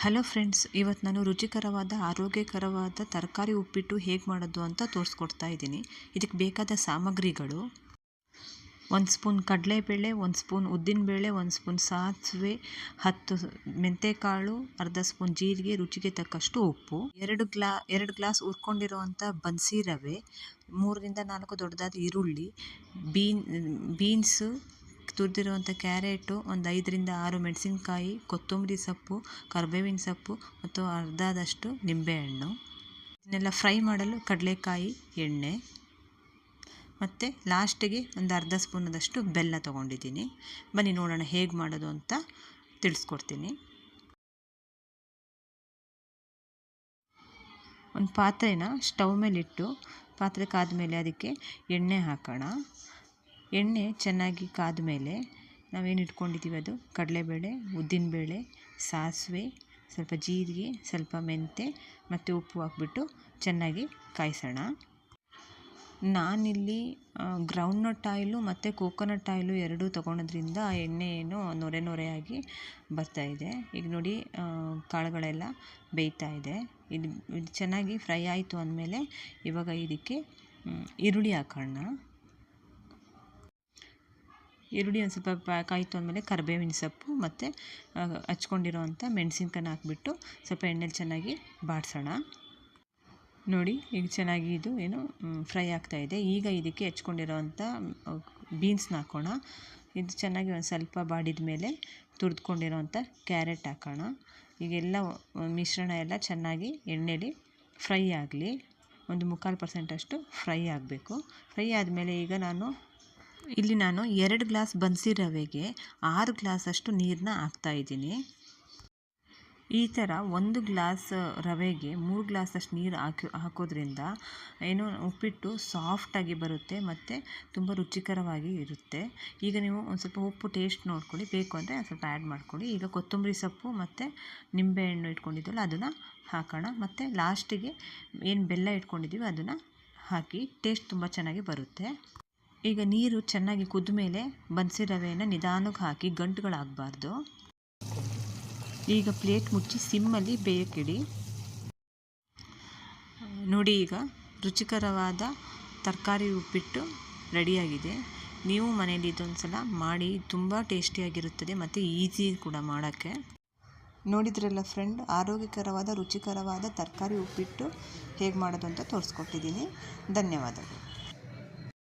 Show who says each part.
Speaker 1: Hello friends, ಇವತ್ತು ನಾನು ರುಚಿಕರವಾದ ಆರೋಗ್ಯಕರವಾದ ತರಕಾರಿ ಉಪ್ಪಿಟ್ಟು ಹೇಗೆ ಮಾಡೋದು ಅಂತ ತೋರಿಸ್ಕೊಡ್ತಾ ಇದ್ದೀನಿ. ಇದಕ್ಕೆ ಬೇಕಾದ ಸಾಮಗ್ರಿಗಳು: 1 ಸ್ಪೂನ್ ಕಡಲೆಬೇಳೆ, 1 ಸ್ಪೂನ್ ಉದ್ದಿನಬೇಳೆ, 1 ಸ್ಪೂನ್ ಸಾಸಿವೆ, 10 ಮೆಂತೆಕಾಳು, ಅರ್ಧ ಸ್ಪೂನ್ ಜೀರಿಗೆ, ರುಚಿಗೆ ತಕ್ಕಷ್ಟು ಉಪ್ಪು, 2 ಗ್ಲಾಸ್ ಹುರ್ಕೊಂಡಿರುವಂಥ ಬನ್ಸಿ ರವೆ, 3ರಿಂದ 4 ದೊಡ್ಡದಾದ ಈರುಳ್ಳಿ, ಬೀನ್ಸು, ತುರಿದಿರುವಂಥ ಕ್ಯಾರೆಟು, ಒಂದು 5ರಿಂದ 6 ಮೆಣಸಿನ್ಕಾಯಿ, ಕೊತ್ತಂಬರಿ ಸೊಪ್ಪು, ಕರಿಬೇವಿನ ಸೊಪ್ಪು ಮತ್ತು ಅರ್ಧದಷ್ಟು ನಿಂಬೆಹಣ್ಣು. ಇದನ್ನೆಲ್ಲ ಫ್ರೈ ಮಾಡಲು ಕಡಲೆಕಾಯಿ, ಎಣ್ಣೆ ಮತ್ತು ಲಾಸ್ಟಿಗೆ ಒಂದು ಅರ್ಧ ಸ್ಪೂನದಷ್ಟು ಬೆಲ್ಲ ತೊಗೊಂಡಿದ್ದೀನಿ. ಬನ್ನಿ ನೋಡೋಣ ಹೇಗೆ ಮಾಡೋದು ಅಂತ ತಿಳಿಸ್ಕೊಡ್ತೀನಿ. ಒಂದು ಪಾತ್ರೆನ ಸ್ಟವ್ ಮೇಲಿಟ್ಟು ಪಾತ್ರೆ ಕಾದ ಮೇಲೆ ಅದಕ್ಕೆ ಎಣ್ಣೆ ಹಾಕೋಣ. ಎಣ್ಣೆ ಚೆನ್ನಾಗಿ ಕಾದ ಮೇಲೆ ನಾವೇನು ಇಟ್ಕೊಂಡಿದ್ದೀವಿ ಅದು ಕಡಲೆಬೇಳೆ, ಉದ್ದಿನಬೇಳೆ, ಸಾಸಿವೆ, ಸ್ವಲ್ಪ ಜೀರಿಗೆ, ಸ್ವಲ್ಪ ಮೆಂತೆ ಮತ್ತು ಉಪ್ಪು ಹಾಕ್ಬಿಟ್ಟು ಚೆನ್ನಾಗಿ ಕಾಯಿಸೋಣ. ನಾನಿಲ್ಲಿ ಗ್ರೌಂಡ್ನಟ್ ಆಯಿಲು ಮತ್ತು ಕೋಕೋನಟ್ ಆಯಿಲು ಎರಡೂ ತೊಗೊಳೋದ್ರಿಂದ ಆ ಎಣ್ಣೆ ಏನು ನೊರೆ ಬರ್ತಾಯಿದೆ. ಈಗ ನೋಡಿ, ಕಾಳುಗಳೆಲ್ಲ ಬೇಯ್ತಾ ಇದೆ. ಇದು ಚೆನ್ನಾಗಿ ಫ್ರೈ ಆಯಿತು ಅಂದಮೇಲೆ ಇವಾಗ ಇದಕ್ಕೆ ಈರುಳ್ಳಿ ಹಾಕೋಣ. ಈರುಳ್ಳಿ ಒಂದು ಸ್ವಲ್ಪ ಕಾಯಿತು ಅಂದಮೇಲೆ ಕರಿಬೇವಿನ ಸೊಪ್ಪು ಮತ್ತು ಹಚ್ಕೊಂಡಿರೋವಂಥ ಮೆಣಸಿನ್ಕಾಯಿನ ಹಾಕ್ಬಿಟ್ಟು ಸ್ವಲ್ಪ ಎಣ್ಣೆಲಿ ಚೆನ್ನಾಗಿ ಬಾಡಿಸೋಣ. ನೋಡಿ, ಈಗ ಚೆನ್ನಾಗಿ ಇದು ಏನು ಫ್ರೈ ಆಗ್ತಾಯಿದೆ. ಈಗ ಇದಕ್ಕೆ ಹೆಚ್ಕೊಂಡಿರೋವಂಥ ಬೀನ್ಸ್ನ ಹಾಕೋಣ. ಇದು ಚೆನ್ನಾಗಿ ಒಂದು ಸ್ವಲ್ಪ ಬಾಡಿದ ಮೇಲೆ ತುರಿದ್ಕೊಂಡಿರೋವಂಥ ಕ್ಯಾರೆಟ್ ಹಾಕೋಣ. ಈಗೆಲ್ಲ ಮಿಶ್ರಣ ಎಲ್ಲ ಚೆನ್ನಾಗಿ ಎಣ್ಣೆಲಿ ಫ್ರೈ ಆಗಲಿ. ಒಂದು 3/4% ಫ್ರೈ ಆಗಬೇಕು. ಫ್ರೈ ಆದಮೇಲೆ ಈಗ ನಾನು 2 ಗ್ಲಾಸ್ ಬನ್ಸಿ ರವೆಗೆ 6 ಗ್ಲಾಸಷ್ಟು ನೀರನ್ನ ಹಾಕ್ತಾಯಿದ್ದೀನಿ. ಈ ಥರ 1 ಗ್ಲಾಸ್ ರವೆಗೆ 3 ಗ್ಲಾಸಷ್ಟು ನೀರು ಹಾಕೋದ್ರಿಂದ ಏನು ಉಪ್ಪಿಟ್ಟು ಸಾಫ್ಟಾಗಿ ಬರುತ್ತೆ ಮತ್ತು ತುಂಬ ರುಚಿಕರವಾಗಿ ಇರುತ್ತೆ. ಈಗ ನೀವು ಒಂದು ಸ್ವಲ್ಪ ಉಪ್ಪು ಟೇಸ್ಟ್ ನೋಡ್ಕೊಳ್ಳಿ, ಬೇಕು ಅಂದರೆ ಸ್ವಲ್ಪ ಆ್ಯಡ್ ಮಾಡ್ಕೊಳ್ಳಿ. ಈಗ ಕೊತ್ತಂಬರಿ ಸೊಪ್ಪು ಮತ್ತು ನಿಂಬೆಹಣ್ಣು ಇಟ್ಕೊಂಡಿದ್ದೀವಲ್ಲ ಅದನ್ನು ಹಾಕೋಣ. ಮತ್ತು ಲಾಸ್ಟಿಗೆ ಏನು ಬೆಲ್ಲ ಇಟ್ಕೊಂಡಿದ್ದೀವಿ ಅದನ್ನು ಹಾಕಿ ಟೇಸ್ಟ್ ತುಂಬ ಚೆನ್ನಾಗಿ ಬರುತ್ತೆ. ಈಗ ನೀರು ಚೆನ್ನಾಗಿ ಕುದ್ದ ಮೇಲೆ ಬನ್ಸಿ ರವೆಯನ್ನು ನಿಧಾನಕ್ಕೆ ಹಾಕಿ ಗಂಟುಗಳಾಗಬಾರ್ದು. ಈಗ ಪ್ಲೇಟ್ ಮುಚ್ಚಿ ಸಿಮ್ಮಲ್ಲಿ ಬೇಯಕ್ಕಿಡಿ. ನೋಡಿ, ಈಗ ರುಚಿಕರವಾದ ತರಕಾರಿ ಉಪ್ಪಿಟ್ಟು ರೆಡಿಯಾಗಿದೆ. ನೀವು ಮನೇಲಿ ಇದೊಂದು ಸಲ ಮಾಡಿ, ತುಂಬ ಟೇಸ್ಟಿಯಾಗಿರುತ್ತದೆ ಮತ್ತು ಈಸಿ ಕೂಡ ಮಾಡೋಕ್ಕೆ. ನೋಡಿದ್ರಲ್ಲ ಫ್ರೆಂಡ್, ಆರೋಗ್ಯಕರವಾದ ರುಚಿಕರವಾದ ತರಕಾರಿ ಉಪ್ಪಿಟ್ಟು ಹೇಗೆ ಮಾಡೋದು ಅಂತ ತೋರಿಸ್ಕೊಟ್ಟಿದ್ದೀನಿ. ಧನ್ಯವಾದಗಳು.